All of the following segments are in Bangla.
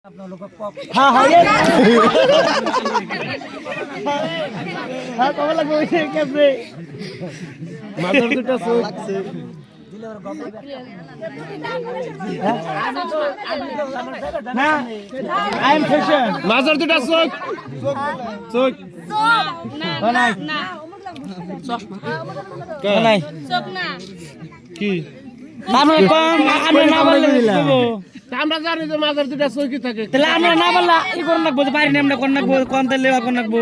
हाँ हाँ ये हाँ कब लग गई है कैसे माधुर दुटा सो ना आई एम फैशन माधुर दुटा सो सो ना नहीं की আমরা না বললে আমরা জানি যে মাজার দুটা চৌকি থাকে তাহলে আমরা না বললা ই কোন নাকবো পারি না আমরা কোন নাকবো কোন তেল লেবা কোন নাকবো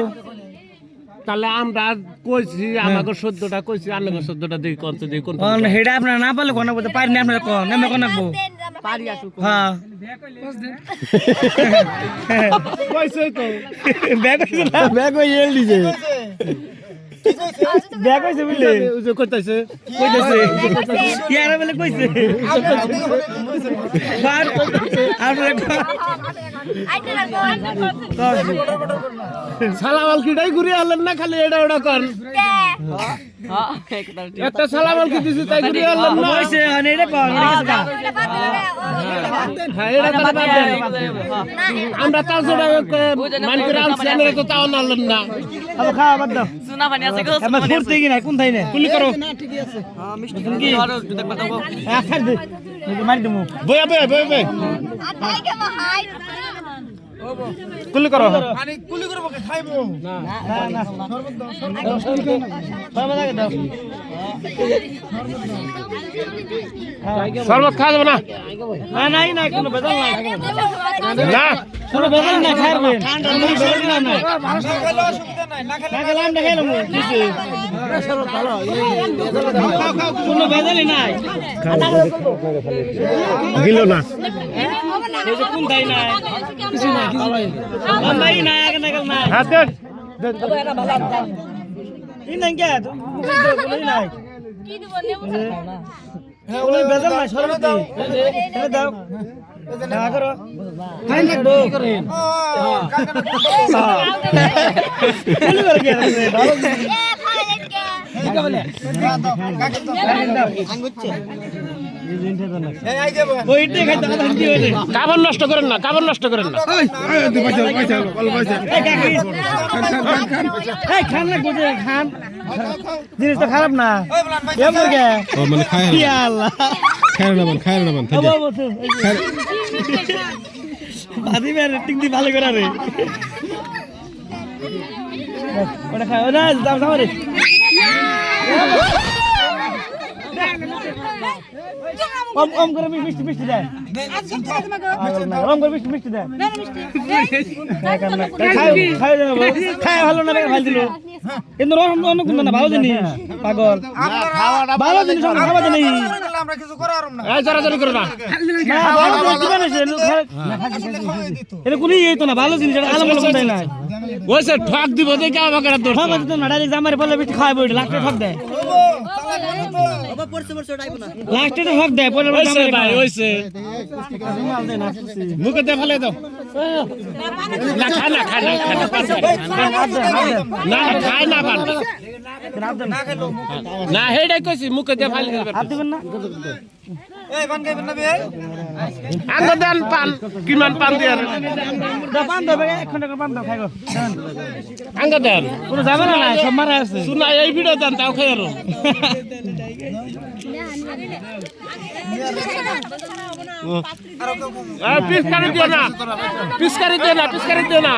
তাহলে আমরা কইছি আমাগো 14টা কইছি আনগো 14টা দেই কোন তো দেই কোন হেডা আমরা না বললে কোন নাকবো পারি না আমরা কোন আমরা কোন নাকবো পারি আসু হ্যাঁ কইছে তো ব্যাগ হই এল দিছে ব্যাগ কইছে বলে ওই কইতাছে ইয়ারা বলে কইছে বার আর সালামাল কিডাই ঘুরে আলেন না খালি এটা ওটা কর হ্যাঁ একটা সালামাল কি দিছি তাই ঘুরে আলেন না কইছে আনে এটা কর হ্যাঁ এটা তো বাদ দেন আমরা তাও যেটা মান করে আনছি আমরা তো তাও আনলেন না আবার খাওয়া বাদ দাও সোনা পানি আছে গো আমরা ফুরতে কি না কোন থাই না কুলি করো ঠিক আছে হ্যাঁ মিষ্টি কি আর দেখবা দাও হ্যাঁ ছাড় দে মারি দেবো বয়া বয়া বয়া বয়া আই কে ভাই কুলি করো পানি কুলি করব কে খাইবো না না শরবত দাও শরবত খাওয়া যাবে না না নাই না কোনো বেদল নাই না কোনো বেদল না খাইবে ঠান্ডা বেদল না ভাষা খেলে অসুবিধা নাই না খেলে আমরা খাইলাম কিছু শরবত ভালো কোনো বেদলই নাই গিলো না এই যে কোন দাই না কিছু না কিছু নাই না আগে না গেল না হাত দেন তবে এটা ভালো ই নাই কে বলি নাই কি দিব নেব না হ্যাঁ ওই বেদল না শরবত দাও এটা দাও না করো খাই লাগবো করেন হ্যাঁ বলি করে কি ভালো কি বলে আঙ্গুচ্ছে কাবর নষ্ট করেন না কাবর নষ্ট করেন না জিনিসটা খারাপ না ভালো করে রে ওটা খায় না দাম রে কম করে মিষ্টি মিষ্টি দেয় কম করে মিষ্টি মিষ্টি দেয় খায় ভালো না খাই দিল কিন্তু অন্য কিন্তু না ভালো জিনিস পাগল ভালো জিনিস খাওয়া জিনিস আমরা কিছু করার না এই জোরাজোরি করো না ভালো জিনিস দিবেন এটা কোনই এই তো না ভালো জিনিস এটা আলম আলম দেয় না ওইসে ঠক দিব দেই কা বাকারা দর ঠক দিত না ডাইরেক্ট জামারে বলে বিট খাইবো এটা লাস্টে ঠক দেয় বাবা পড়ছে পড়ছে ডাইবো না লাস্টে তো ঠক দেয় পরে ওইসে ভাই ওইসে মুখে দে ফেলে দাও না খানা খানা খানা না খাই না পান না হেডাই কইছি মুখে দে ফেলে দিবেন হাত দিবেন না এই পান খাইবেন না ভাই আঙ্গ দেন পান কিমান পান দেন পান দেবে এক ঘন্টা পান দাও খাইগো আঙ্গ দেন পুরো যাবে না সব মারা আছে শুনা এই ভিডিও দেন তাও খাই আর পিসকারি দিও না পিসকারি দিও না পিসকারি দিও না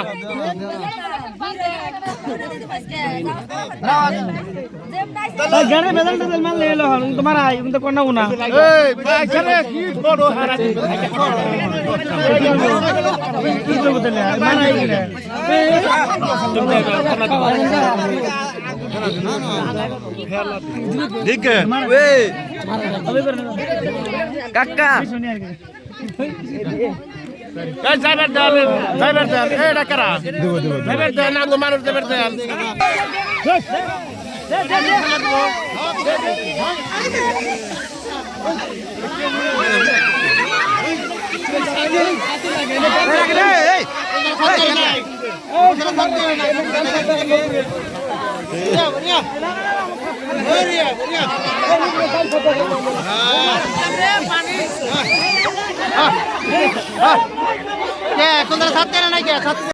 গানে বেদল বেদল মান লেলো হন তোমার আই তো কোন না গুনা এই বাইখানে কি বড় হারা কি করব তাহলে মান আই রে ঠিক है वे কাকা এই যাইবার দেন এই ডাকরা দেব দেব যাইবার দেন না মানুষ যাইবার দেন এখন ছাড়তে না নাকি